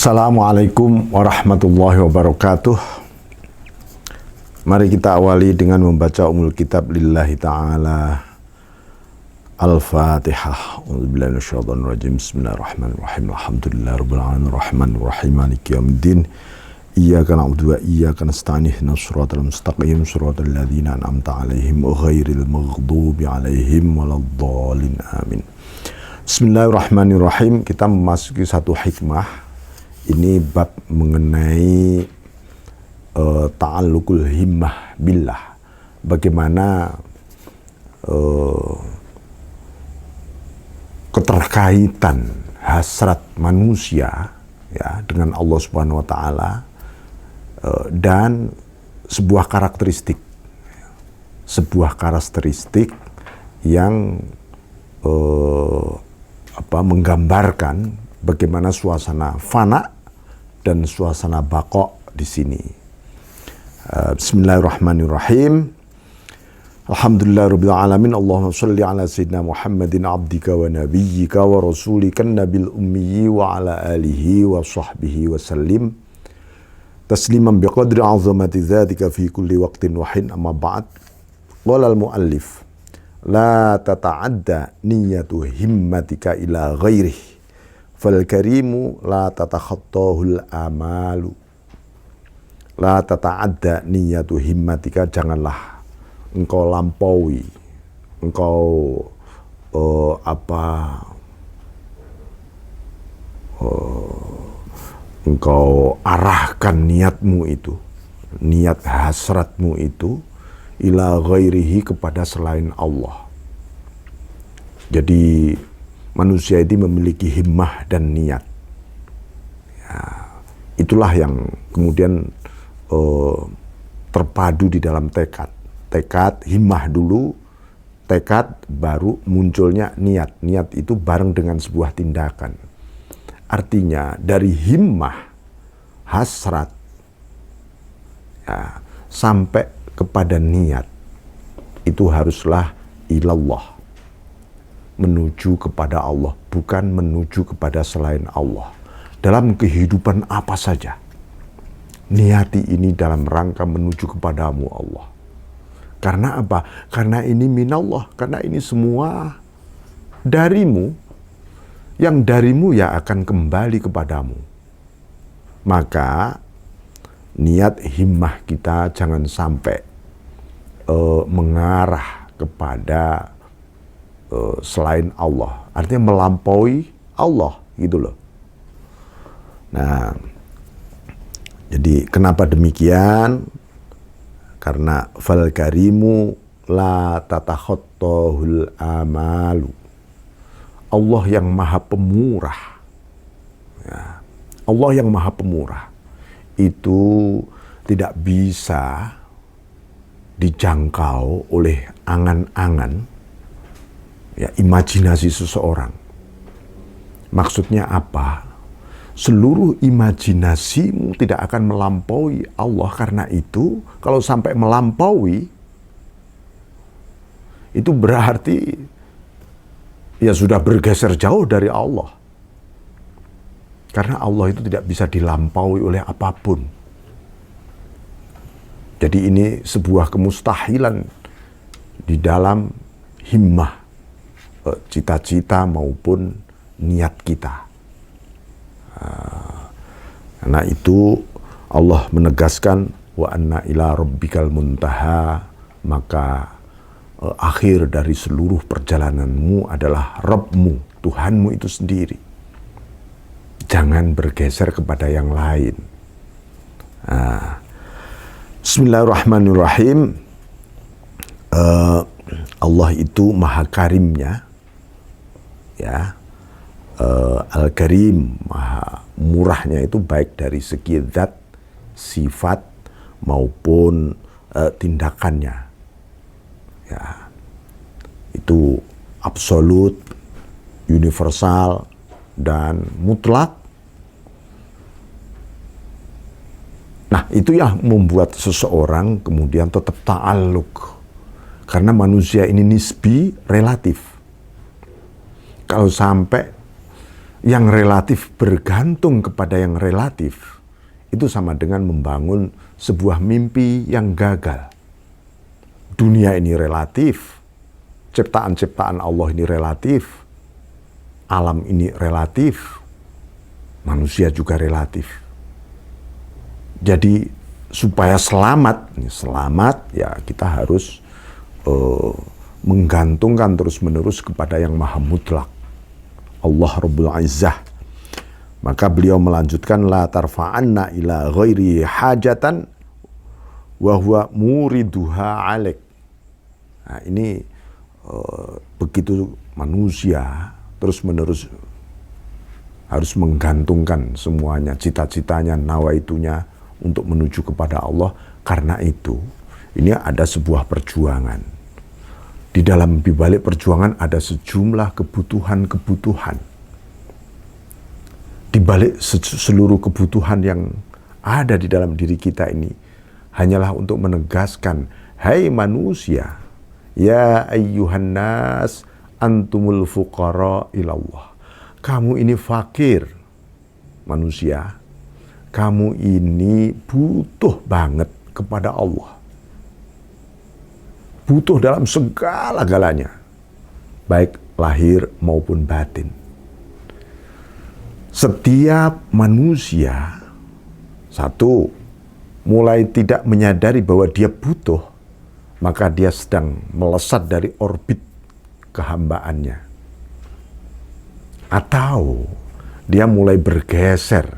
Assalamualaikum warahmatullahi wabarakatuh. Mari kita awali dengan membaca Ummul Kitab lillahi ta'ala. Al-Fatihah. A'udzubillahi minasyaitonir rajim. Bismillahirrahmanirrahim. Alhamdulillahi rabbil alamin arrahmanir rahim maliki yaumiddin. Iyyaka na'budu wa iyyaka nasta'in ihdinas siratal mustaqim siratal ladzina an'amta 'alaihim ghairil maghdubi 'alaihim waladdallin. Amin. Bismillahirrahmanirrahim. Kita memasuki satu hikmah. Ini bab mengenai ta'alluqul himmah billah. Bagaimana keterkaitan hasrat manusia ya dengan Allah Subhanahu wa taala dan sebuah karakteristik yang menggambarkan bagaimana suasana fana dan suasana baqo di sini. Bismillahirrahmanirrahim. Alhamdulillahirabbil alamin. Allahumma shalli ala sayyidina Muhammadin abdika wa nabiyyika wa rasulika nabil ummi wa ala alihi wa sahbihi wa sallim. Tasliman biqadri azamati dzatika fi kulli waqtin wa hin, amma ba'd. Qala al-muallif la tata'adda niyyatu himmatika ila ghairihi fal karimu la tatakhattahul amalu. La tata'adda niyyatu himmatika, janganlah engkau lampaui, engkau engkau arahkan niatmu itu, niat hasratmu itu ila ghairihi, kepada selain Allah. Jadi manusia ini memiliki himmah dan niat. Ya, itulah yang kemudian terpadu di dalam tekad. Tekad, himmah dulu, tekad, baru munculnya niat. Niat itu bareng dengan sebuah tindakan. Artinya dari himmah, hasrat, ya, sampai kepada niat, itu haruslah ilallah, menuju kepada Allah, bukan menuju kepada selain Allah. Dalam kehidupan apa saja, niati ini dalam rangka menuju kepadamu Allah. Karena apa? Karena ini minallah, karena ini semua darimu, yang darimu ya akan kembali kepadamu. Maka niat himmah kita jangan sampai mengarah kepada selain Allah, artinya melampaui Allah gitu loh. Nah, jadi kenapa demikian? Karena fal karimu la tatakhattahul amalu. Allah yang maha pemurah, ya, Allah yang maha pemurah itu tidak bisa dijangkau oleh angan-angan, ya, imajinasi seseorang. Maksudnya apa? Seluruh imajinasimu tidak akan melampaui Allah. Karena itu, kalau sampai melampaui, itu berarti ya sudah bergeser jauh dari Allah. Karena Allah itu tidak bisa dilampaui oleh apapun. Jadi ini sebuah kemustahilan di dalam himmah, cita-cita maupun niat kita. Karena itu Allah menegaskan wa anna ila rabbikal muntaha, maka akhir dari seluruh perjalananmu adalah Rabbmu, Tuhanmu itu sendiri. Jangan bergeser kepada yang lain. Bismillahirrahmanirrahim. Allah itu maha karimnya, ya. Al-Karim, maha murahnya itu baik dari segi zat, sifat maupun tindakannya. Ya, itu absolut, universal dan mutlak. Nah, itu yang membuat seseorang kemudian tetap ta'alluq. Karena manusia ini nisbi, relatif. Kalau sampai yang relatif bergantung kepada yang relatif, itu sama dengan membangun sebuah mimpi yang gagal. Dunia ini relatif, ciptaan-ciptaan Allah ini relatif, alam ini relatif, manusia juga relatif. Jadi supaya selamat ya kita harus menggantungkan terus-menerus kepada yang maha mutlak, Allah Rabbul Izzah. Maka beliau melanjutkan, la tarfa'anna ila ghairi hajatan wa huwa muriduha alaik. Nah, ini begitu manusia terus-menerus harus menggantungkan semuanya, cita-citanya, nawaitunya untuk menuju kepada Allah. Karena itu, ini ada sebuah perjuangan. Di dalam balik perjuangan ada sejumlah kebutuhan-kebutuhan. Di balik seluruh kebutuhan yang ada di dalam diri kita ini, hanyalah untuk menegaskan, hai manusia, ya ayyuhan nas, antumul fuqara ilallah. Kamu ini fakir, manusia. Kamu ini butuh banget kepada Allah. Butuh dalam segala-galanya, baik lahir maupun batin. Setiap manusia, satu, mulai tidak menyadari bahwa dia butuh, maka dia sedang melesat dari orbit kehambaannya. Atau dia mulai bergeser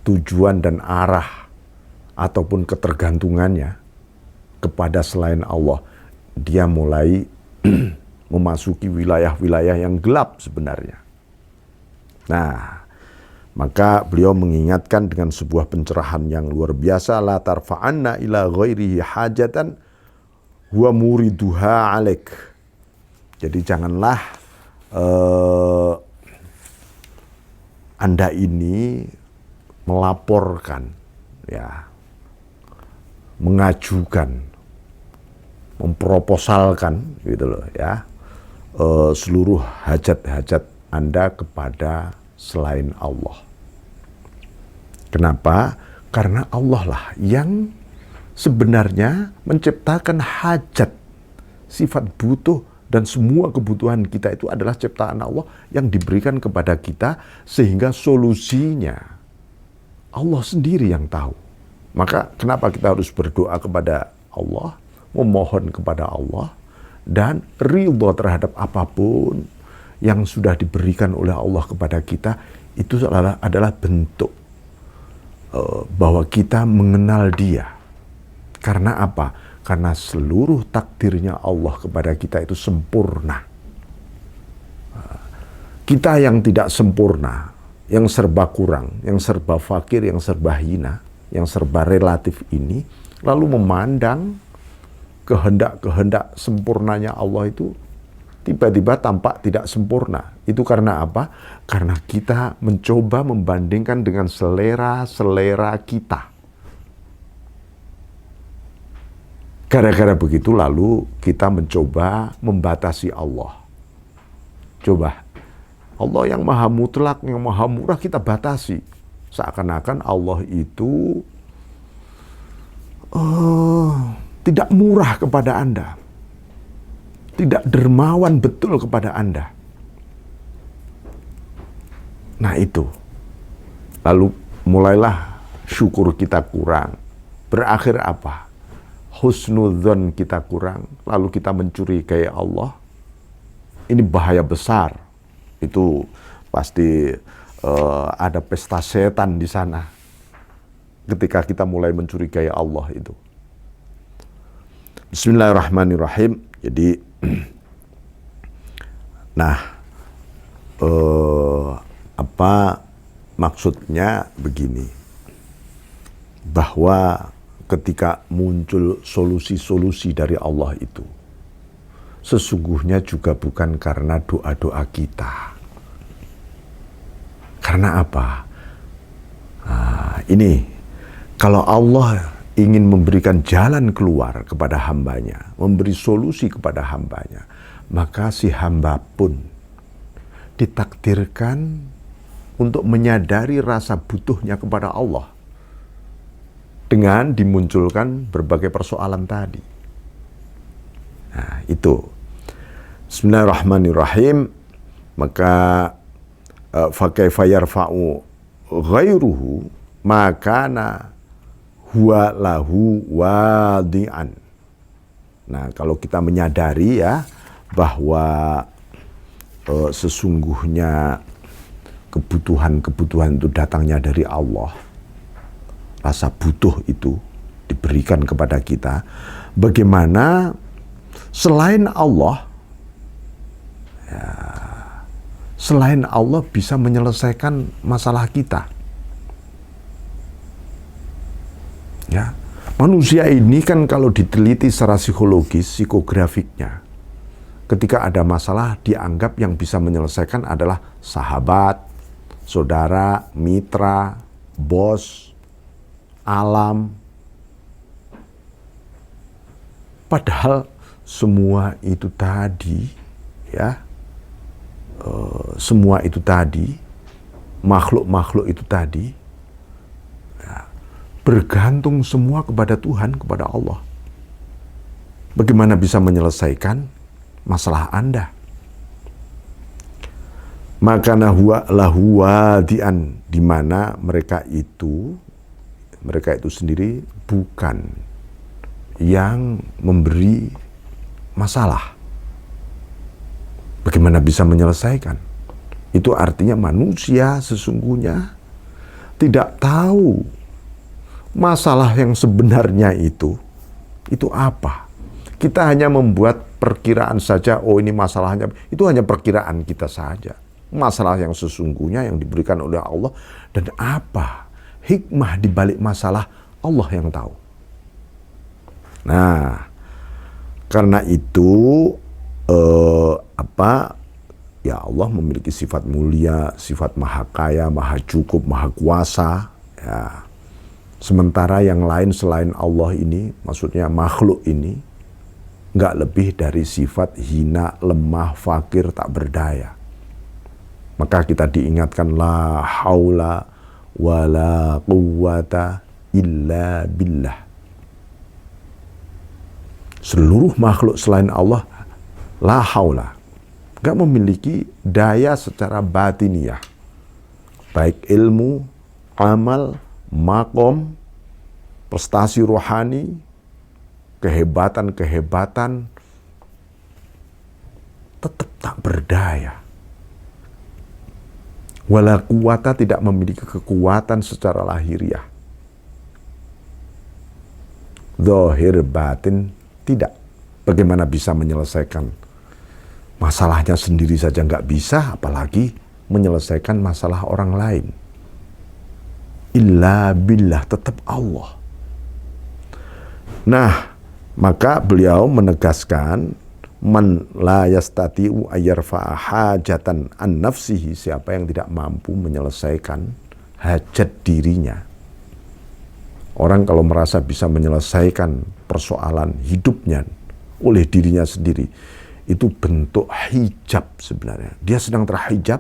tujuan dan arah ataupun ketergantungannya kepada selain Allah. Dia mulai memasuki wilayah-wilayah yang gelap sebenarnya. Nah, maka beliau mengingatkan dengan sebuah pencerahan yang luar biasa, la tarfa'anna ila ghairihi hajatan huwa muriduha alaik. Jadi janganlah Anda ini melaporkan, ya, mengajukan, memproposalkan gitu loh ya, seluruh hajat-hajat Anda kepada selain Allah. Kenapa? Karena Allah lah yang sebenarnya menciptakan hajat, sifat butuh, dan semua kebutuhan kita itu adalah ciptaan Allah yang diberikan kepada kita, sehingga solusinya Allah sendiri yang tahu. Maka kenapa kita harus berdoa kepada Allah, memohon kepada Allah, dan ridho terhadap apapun yang sudah diberikan oleh Allah kepada kita. Itu adalah bentuk bahwa kita mengenal Dia. Karena apa? Karena seluruh takdirnya Allah kepada kita itu sempurna. Kita yang tidak sempurna, yang serba kurang, yang serba fakir, yang serba hina, yang serba relatif ini, lalu memandang kehendak-kehendak sempurnanya Allah itu tiba-tiba tampak tidak sempurna. Itu karena apa? Karena kita mencoba membandingkan dengan selera-selera kita. Gara-gara begitu lalu kita mencoba membatasi Allah. Coba, Allah yang maha mutlak, yang maha murah kita batasi. Seakan-akan Allah itu tidak murah kepada Anda. Tidak dermawan betul kepada Anda. Nah itu. Lalu mulailah syukur kita kurang. Berakhir apa? Husnudzon kita kurang. Lalu kita mencurigai Allah. Ini bahaya besar. Itu pasti ada pesta setan di sana. Ketika kita mulai mencurigai Allah itu. Bismillahirrahmanirrahim. Jadi, nah, apa maksudnya begini, bahwa ketika muncul solusi-solusi dari Allah itu, sesungguhnya juga bukan karena doa-doa kita. Karena apa? Nah, ini, kalau Allah ingin memberikan jalan keluar kepada hambanya, memberi solusi kepada hambanya, maka si hamba pun ditakdirkan untuk menyadari rasa butuhnya kepada Allah dengan dimunculkan berbagai persoalan tadi. Nah, itu. Bismillahirrahmanirrahim. Maka fa kaifa yarfa'u ghairuhu makana huwa lahu wadi'an. Nah, kalau kita menyadari ya bahwa sesungguhnya kebutuhan-kebutuhan itu datangnya dari Allah, rasa butuh itu diberikan kepada kita, bagaimana selain Allah, ya, selain Allah bisa menyelesaikan masalah kita. Ya, manusia ini kan kalau diteliti secara psikologis, psikografiknya, ketika ada masalah dianggap yang bisa menyelesaikan adalah sahabat, saudara, mitra, bos, alam. Padahal semua itu tadi, ya, semua itu tadi, makhluk-makhluk itu tadi, ya, bergantung semua kepada Tuhan, kepada Allah. Bagaimana bisa menyelesaikan masalah Anda? Maka huwa lahu wadi'an, di mana mereka itu sendiri bukan yang memberi masalah. Bagaimana bisa menyelesaikan? Itu artinya manusia sesungguhnya tidak tahu masalah yang sebenarnya itu apa. Kita hanya membuat perkiraan saja, oh ini masalahnya, itu hanya perkiraan kita saja. Masalah yang sesungguhnya yang diberikan oleh Allah dan apa hikmah di balik masalah, Allah yang tahu. Nah, karena itu ya Allah memiliki sifat mulia, sifat maha kaya, maha cukup, maha kuasa, ya. Sementara yang lain selain Allah ini, maksudnya makhluk ini, nggak lebih dari sifat hina, lemah, fakir, tak berdaya. Maka kita diingatkan la haula wala quwwata illa billah. Seluruh makhluk selain Allah la haula, nggak memiliki daya secara batiniah, baik ilmu, amal, makom, prestasi rohani, kehebatan-kehebatan, tetap tak berdaya. Wala quwata, tidak memiliki kekuatan secara lahiriah. Zahir batin tidak. Bagaimana bisa menyelesaikan masalahnya sendiri saja nggak bisa, apalagi menyelesaikan masalah orang lain. Illa billah, tetap Allah. Nah, maka beliau menegaskan man la yastati'u ayyarfa'a hajatan an nafsihi, siapa yang tidak mampu menyelesaikan hajat dirinya. Orang kalau merasa bisa menyelesaikan persoalan hidupnya oleh dirinya sendiri, itu bentuk hijab sebenarnya. Dia sedang terhijab,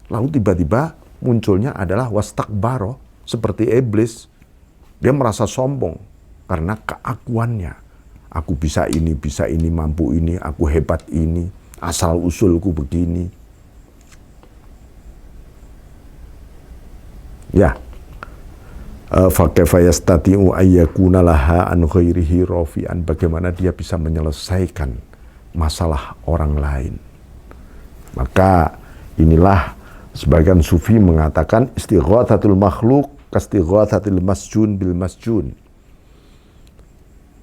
lalu tiba-tiba munculnya adalah wastakbaro, seperti iblis. Dia merasa sombong karena keakuannya. Aku bisa ini, mampu ini, aku hebat ini, asal usulku begini. Ya. Fa kaifa yastati'u ayyakuna laha an ghairihi rafi'an, bagaimana dia bisa menyelesaikan masalah orang lain. Maka inilah sebagian sufi mengatakan istighatsatul makhluk kastighatsatil masjun bil masjun.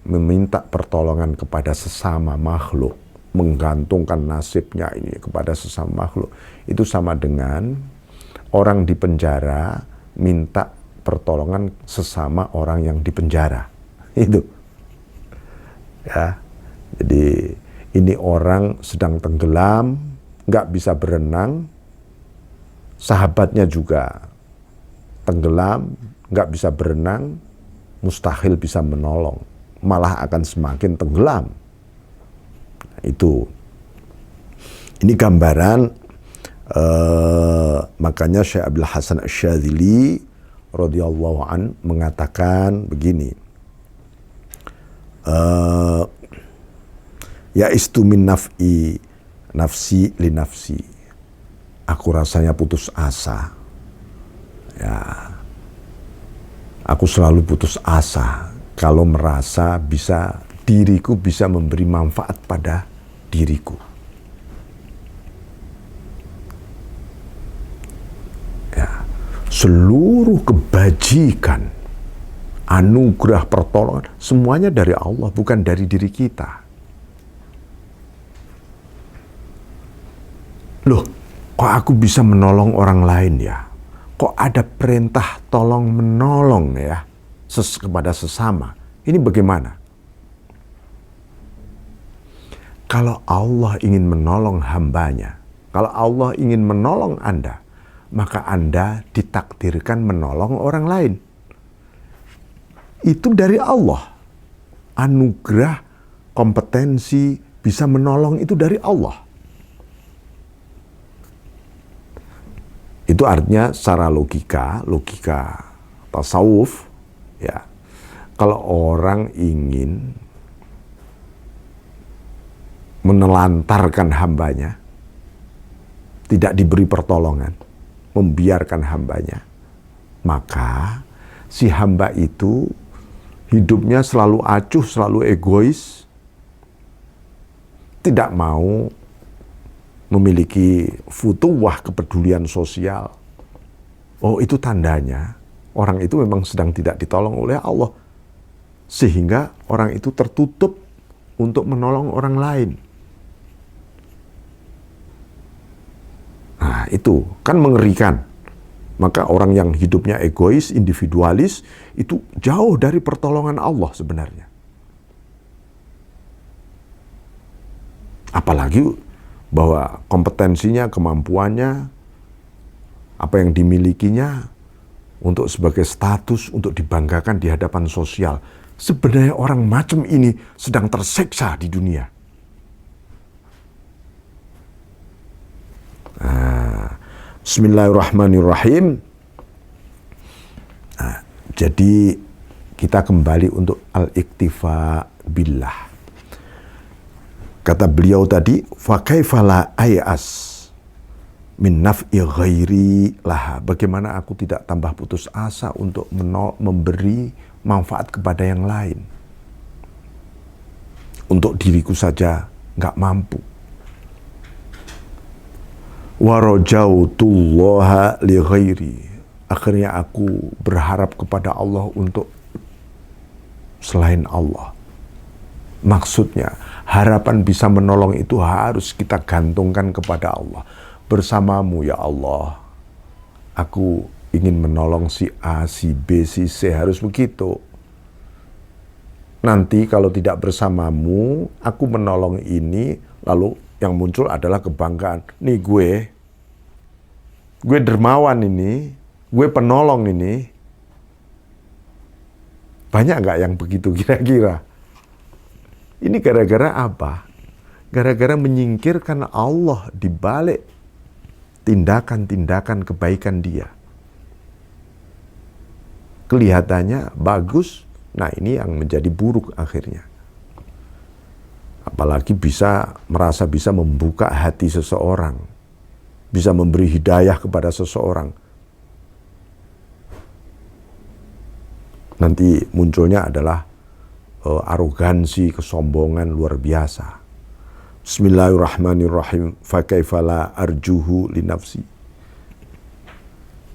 Meminta pertolongan kepada sesama makhluk, menggantungkan nasibnya ini kepada sesama makhluk, itu sama dengan orang di penjara minta pertolongan sesama orang yang di penjara. Itu ya. Jadi ini orang sedang tenggelam, nggak bisa berenang, sahabatnya juga tenggelam, nggak bisa berenang, mustahil bisa menolong, malah akan semakin tenggelam. Itu. Ini gambaran Makanya Syekh Abdul Hasan Asy-Syadzili radhiyallahu an mengatakan begini, ya istu min nafsi li nafsi, aku rasanya putus asa, ya aku selalu putus asa kalau merasa diriku bisa memberi manfaat pada diriku. Ya, seluruh kebajikan, anugerah, pertolongan, semuanya dari Allah, bukan dari diri kita. Loh, kok aku bisa menolong orang lain ya? Kok ada perintah tolong menolong ya kepada sesama? Ini bagaimana? Kalau Allah ingin menolong hambanya, kalau Allah ingin menolong Anda, maka Anda ditakdirkan menolong orang lain. Itu dari Allah. Anugerah, kompetensi, bisa menolong itu dari Allah. Itu artinya secara logika tasawuf, ya. Kalau orang ingin menelantarkan hambanya, tidak diberi pertolongan, membiarkan hambanya, maka si hamba itu hidupnya selalu acuh, selalu egois, tidak mau memiliki futuwah, kepedulian sosial. Oh, itu tandanya orang itu memang sedang tidak ditolong oleh Allah, sehingga orang itu tertutup untuk menolong orang lain. Nah, itu kan mengerikan. Maka orang yang hidupnya egois, individualis, itu jauh dari pertolongan Allah sebenarnya. Apalagi bahwa kompetensinya, kemampuannya, apa yang dimilikinya untuk sebagai status, untuk dibanggakan di hadapan sosial. Sebenarnya orang macam ini sedang tersiksa di dunia. Bismillahirrahmanirrahim. Jadi kita kembali untuk al-iktifa billah. Kata beliau tadi, fa kaifa la ayas min naf'i ghairi laha. Bagaimana aku tidak tambah putus asa untuk memberi manfaat kepada yang lain. Untuk diriku saja nggak mampu. Wa rajautullaha li ghairi. Akhirnya aku berharap kepada Allah untuk selain Allah. Maksudnya, harapan bisa menolong itu harus kita gantungkan kepada Allah. Bersamamu ya Allah, aku ingin menolong si A, si B, si C, harus begitu. Nanti kalau tidak bersamamu, aku menolong ini, lalu yang muncul adalah kebanggaan. Nih gue dermawan ini, gue penolong ini. Banyak nggak yang begitu kira-kira? Ini gara-gara apa? Gara-gara menyingkirkan Allah di balik tindakan-tindakan kebaikan dia. Kelihatannya bagus, nah ini yang menjadi buruk akhirnya. Apalagi merasa bisa membuka hati seseorang, bisa memberi hidayah kepada seseorang. Nanti munculnya adalah arogansi, kesombongan luar biasa. Bismillahirrahmanirrahim. Fa kaifa la arjuhu li nafsi.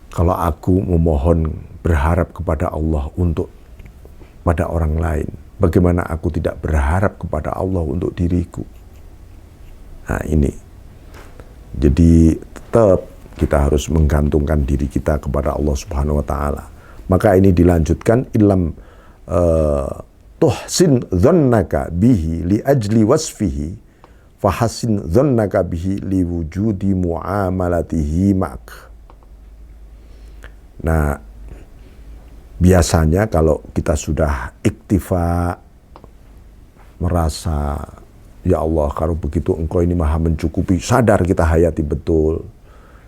Kalau aku memohon, berharap kepada Allah untuk pada orang lain, bagaimana aku tidak berharap kepada Allah untuk diriku? Nah ini. Jadi tetap kita harus menggantungkan diri kita kepada Allah Subhanahu wa taala. Maka ini dilanjutkan ilam tuhsin dhannaka bihi li ajli wasfihi fahasin dhannaka bihi li wujudi muamalatihi ma'ak. Nah, biasanya kalau kita sudah iktifa, merasa ya Allah kalau begitu engkau ini maha mencukupi, sadar kita hayati betul,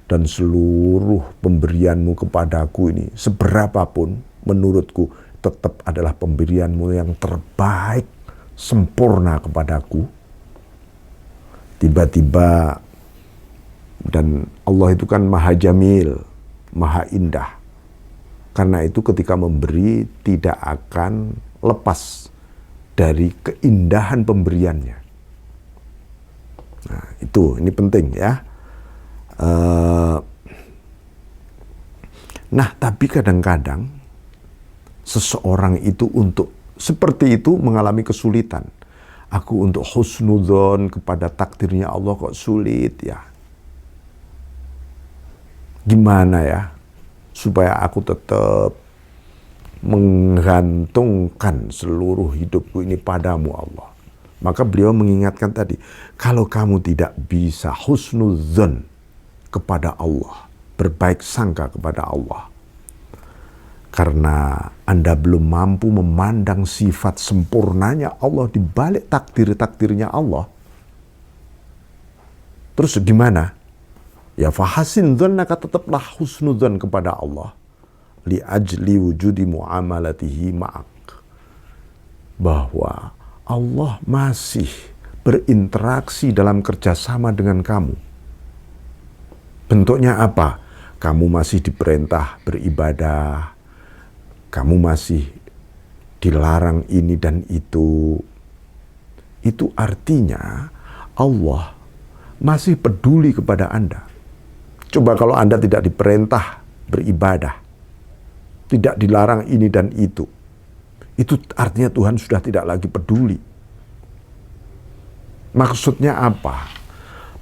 dan seluruh pemberianmu kepadaku ini, seberapapun menurutku, tetap adalah pemberianmu yang terbaik, sempurna kepadaku. Tiba-tiba, dan Allah itu kan maha jamil, maha indah. Karena itu ketika memberi tidak akan lepas dari keindahan pemberiannya. Nah, ini penting ya. Nah, tapi kadang-kadang seseorang itu untuk seperti itu mengalami kesulitan. Aku untuk husnudzon kepada takdirnya Allah kok sulit ya. Gimana ya supaya aku tetap menggantungkan seluruh hidupku ini padamu Allah. Maka beliau mengingatkan tadi, kalau kamu tidak bisa husnudzon kepada Allah, berbaik sangka kepada Allah, karena Anda belum mampu memandang sifat sempurnanya Allah di balik takdir-takdirnya Allah. Terus gimana? Ya fahasin dzannaka, tetaplah husnudzon kepada Allah. Li ajli wujudi muamalatihi ma'ak. Bahwa Allah masih berinteraksi dalam kerjasama dengan kamu. Bentuknya apa? Kamu masih diperintah beribadah. Kamu masih dilarang ini dan itu. Itu artinya Allah masih peduli kepada Anda. Coba kalau Anda tidak diperintah beribadah, tidak dilarang ini dan itu artinya Tuhan sudah tidak lagi peduli. Maksudnya apa?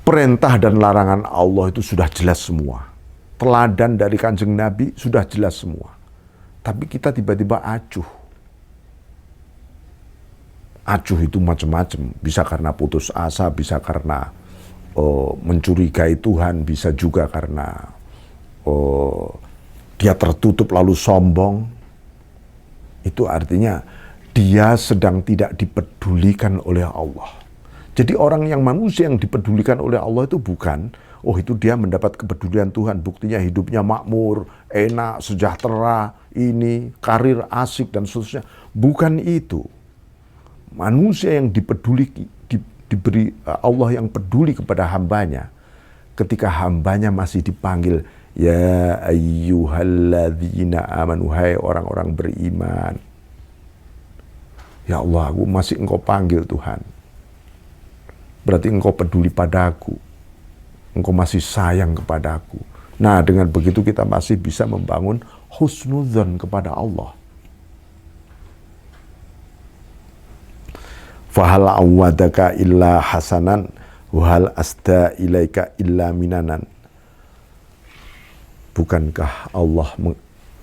Perintah dan larangan Allah itu sudah jelas semua. Teladan dari Kanjeng Nabi sudah jelas semua. Tapi kita tiba-tiba acuh. Acuh itu macam-macam. Bisa karena putus asa, bisa karena mencurigai Tuhan, bisa juga karena dia tertutup lalu sombong. Itu artinya dia sedang tidak dipedulikan oleh Allah. Jadi orang yang manusia yang dipedulikan oleh Allah itu bukan, itu dia mendapat kepedulian Tuhan, buktinya hidupnya makmur, enak, sejahtera, ini, karir asik dan seterusnya. Bukan itu. Manusia yang diberi Allah yang peduli kepada hambanya, ketika hambanya masih dipanggil, ya ayyuhalladzina amanu, hai orang-orang beriman. Ya Allah, aku masih Engkau panggil Tuhan. Berarti Engkau peduli padaku. Engkau masih sayang kepadaku. Nah, dengan begitu kita masih bisa membangun husnudzon kepada Allah. Fahal awadaka illa hasanan, wahal asda ilaika illa minanan. Bukankah Allah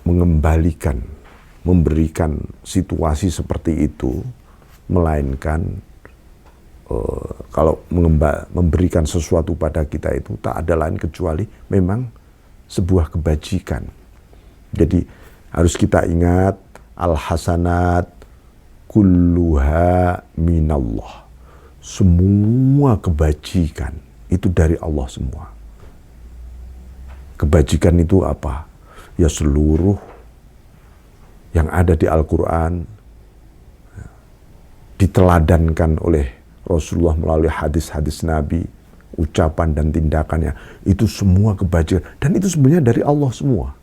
mengembalikan, memberikan situasi seperti itu, melainkan kalau memberikan sesuatu pada kita itu tak ada lain kecuali memang sebuah kebajikan. Jadi harus kita ingat al-hasanat kulluha minallah. Semua kebajikan itu dari Allah semua. Kebajikan itu apa? Ya seluruh yang ada di Al-Quran diteladankan oleh Rasulullah melalui hadis-hadis Nabi, ucapan dan tindakannya, itu semua kebajikan. Dan itu sebenarnya dari Allah semua.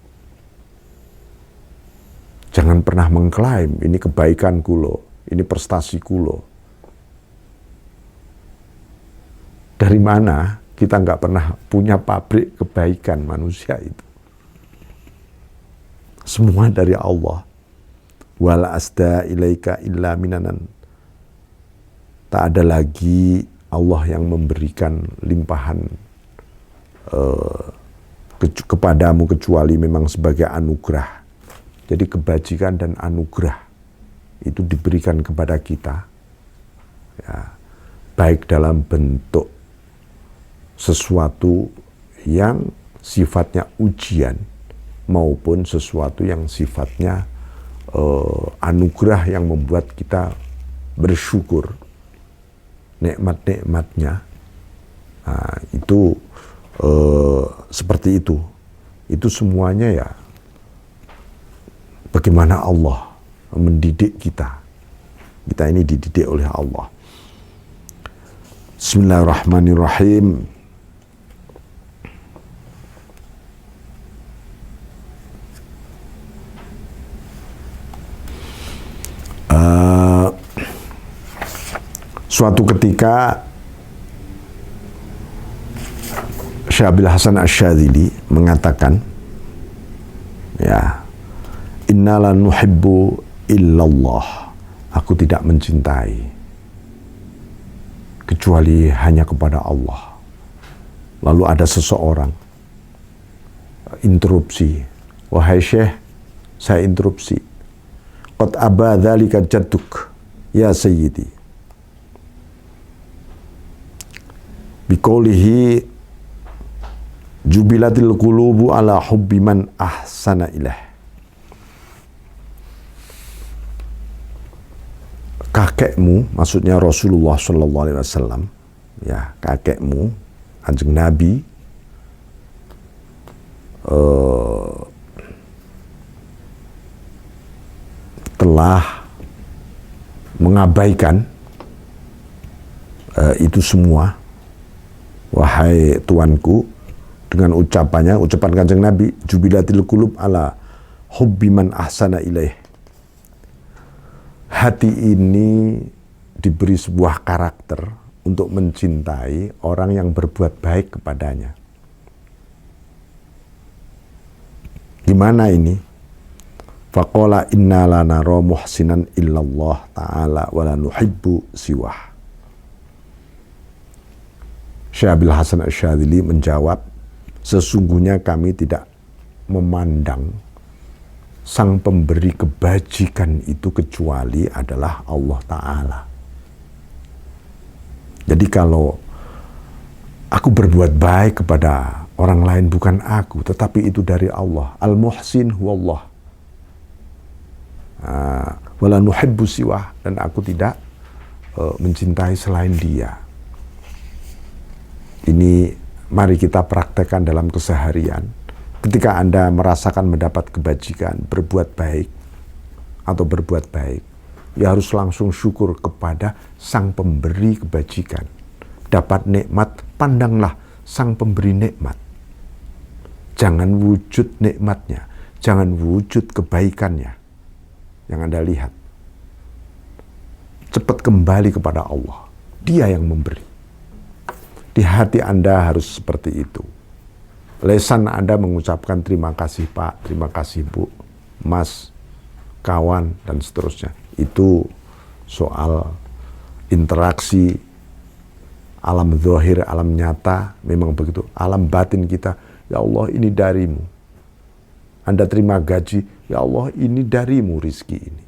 Jangan pernah mengklaim, ini kebaikanku loh, ini prestasiku loh. Dari mana? Kita nggak pernah punya pabrik kebaikan manusia itu. Semua dari Allah. Wala asda ilaika illa minanan. Tak ada lagi Allah yang memberikan limpahan kepadamu kecuali memang sebagai anugerah. Jadi kebajikan dan anugerah itu diberikan kepada kita, ya, baik dalam bentuk sesuatu yang sifatnya ujian maupun sesuatu yang sifatnya anugerah yang membuat kita bersyukur nikmat-nikmatnya. Nah, itu seperti itu semuanya ya bagaimana Allah mendidik kita. Kita ini dididik oleh Allah. Bismillahirrahmanirrahim. Suatu ketika Syekh Hasan Asy-Syadzili mengatakan, ya, innala nuhibbu illallah. Aku tidak mencintai kecuali hanya kepada Allah. Lalu ada seseorang interupsi. Wahai Syekh, saya interupsi. Qad aba dzalika jadduk ya sayyidi. Biqaulihi jubilatil qulubu ala hubbi man ahsana ilaih. Kakekmu, maksudnya Rasulullah Shallallahu Alaihi Wasallam, ya, kakekmu, Kanjeng Nabi, telah mengabaikan itu semua. Wahai tuanku, dengan ucapan Kanjeng Nabi, jubilatil qulub ala hubbi man ahsana ilaih. Hati ini diberi sebuah karakter untuk mencintai orang yang berbuat baik kepadanya. Gimana ini? Faqala inna la nara muhsinan illallah ta'ala wa la nuhibbu siwah. Syekh Hasan Asy-Syadzili menjawab, sesungguhnya kami tidak memandang sang pemberi kebajikan itu kecuali adalah Allah Ta'ala. Jadi kalau aku berbuat baik kepada orang lain bukan aku, tetapi itu dari Allah. Al-Muhsin huwallah. Wala nuhibbu siwah, dan aku tidak mencintai selain Dia. Ini mari kita praktekkan dalam keseharian. Ketika Anda merasakan mendapat kebajikan, berbuat baik atau berbuat baik, ya harus langsung syukur kepada sang pemberi kebajikan. Dapat nikmat, pandanglah sang pemberi nikmat. Jangan wujud nikmatnya, jangan wujud kebaikannya yang Anda lihat. Cepat kembali kepada Allah. Dia yang memberi. Di hati Anda harus seperti itu. Lesan Anda mengucapkan terima kasih Pak, terima kasih Bu, Mas, kawan, dan seterusnya. Itu soal interaksi alam zahir, alam nyata, memang begitu. Alam batin kita, ya Allah ini darimu. Anda terima gaji, ya Allah ini darimu rizki ini.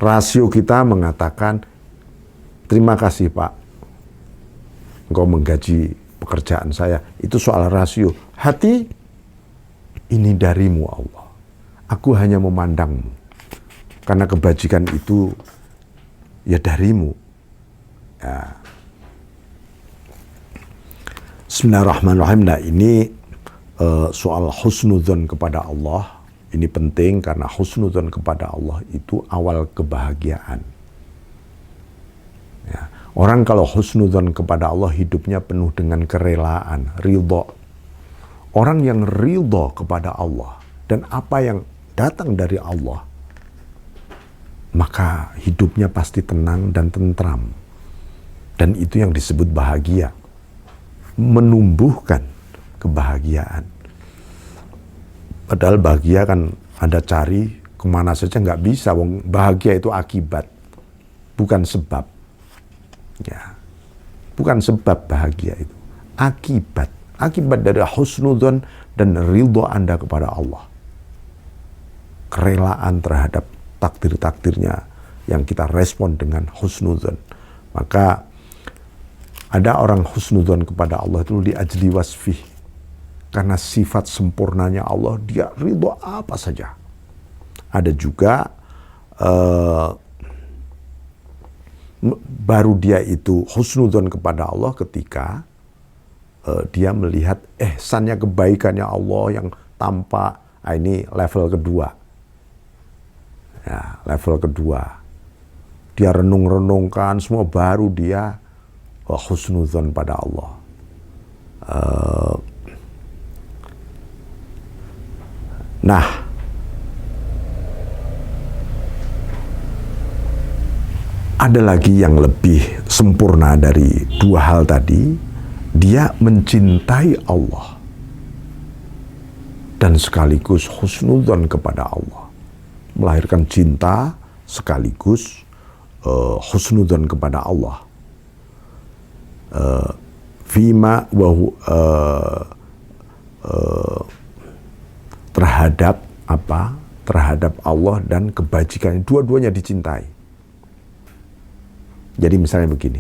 Rasio kita mengatakan, terima kasih Pak, engkau menggaji pekerjaan saya. Itu soal rasio. Hati, ini darimu Allah. Aku hanya memandangmu. Karena kebajikan itu ya darimu. Ya. Bismillahirrahmanirrahim. Nah ini soal husnudzon kepada Allah. Ini penting karena husnudzon kepada Allah itu awal kebahagiaan. Ya. Orang kalau husnudzon kepada Allah hidupnya penuh dengan kerelaan, ridho. Orang yang ridho kepada Allah dan apa yang datang dari Allah, maka hidupnya pasti tenang dan tentram. Dan itu yang disebut bahagia. Menumbuhkan kebahagiaan. Padahal bahagia kan Anda cari kemana saja nggak bisa. Bahagia itu akibat, bukan sebab. Ya, bukan sebab bahagia itu, akibat dari husnudzon dan ridho Anda kepada Allah, kerelaan terhadap takdir-takdirnya yang kita respon dengan husnudzon. Maka ada orang husnudzon kepada Allah itu li ajli wasfih, karena sifat sempurnanya Allah, dia ridho apa saja. Ada juga baru dia itu husnudzon kepada Allah ketika dia melihat ihsannya, kebaikannya Allah yang tampak. Nah, ini level kedua. Ya, level kedua. Dia renung-renungkan semua, baru dia husnudzon pada Allah. Nah, ada lagi yang lebih sempurna dari dua hal tadi. Dia mencintai Allah dan sekaligus husnudzon kepada Allah, melahirkan cinta sekaligus husnudzon kepada Allah. Fima terhadap apa? Terhadap Allah dan kebajikannya, dua-duanya dicintai. Jadi misalnya begini,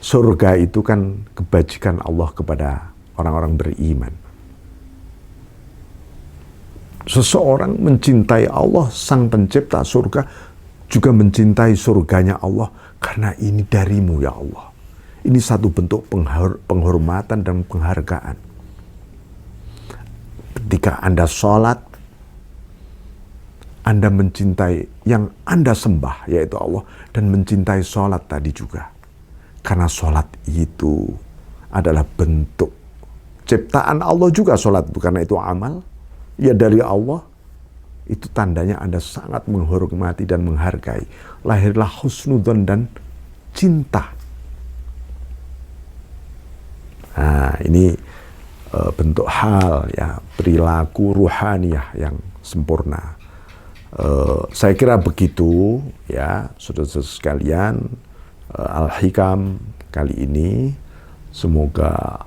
surga itu kan kebajikan Allah kepada orang-orang beriman. Seseorang mencintai Allah, Sang Pencipta surga, juga mencintai surganya Allah, karena ini darimu ya Allah. Ini satu bentuk penghormatan dan penghargaan. Ketika Anda sholat, Anda mencintai yang Anda sembah, yaitu Allah, dan mencintai sholat tadi juga. Karena sholat itu adalah bentuk ciptaan Allah juga, sholat itu, karena itu amal, ya dari Allah. Itu tandanya Anda sangat menghormati dan menghargai. Lahirlah husnudzon dan cinta. Nah, ini bentuk hal ya, perilaku ruhaniyah yang sempurna. Saya kira begitu ya, saudara-saudara sekalian. Al-Hikam kali ini, semoga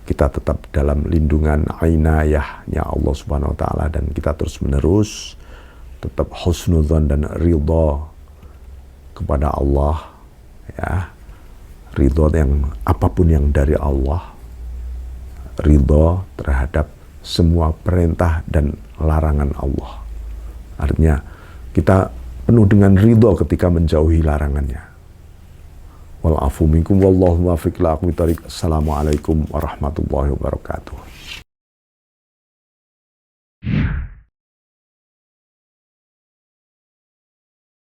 kita tetap dalam lindungan inayahnya Allah Subhanahu wa taala, dan kita terus menerus tetap husnudzon dan ridha kepada Allah ya. Ridha yang apapun yang dari Allah, ridha terhadap semua perintah dan larangan Allah. Artinya kita penuh dengan ridha ketika menjauhi larangannya. Wal afu minkum wallahu muwaffiq ila aqwamit thoriq. Assalamualaikum warahmatullahi wabarakatuh.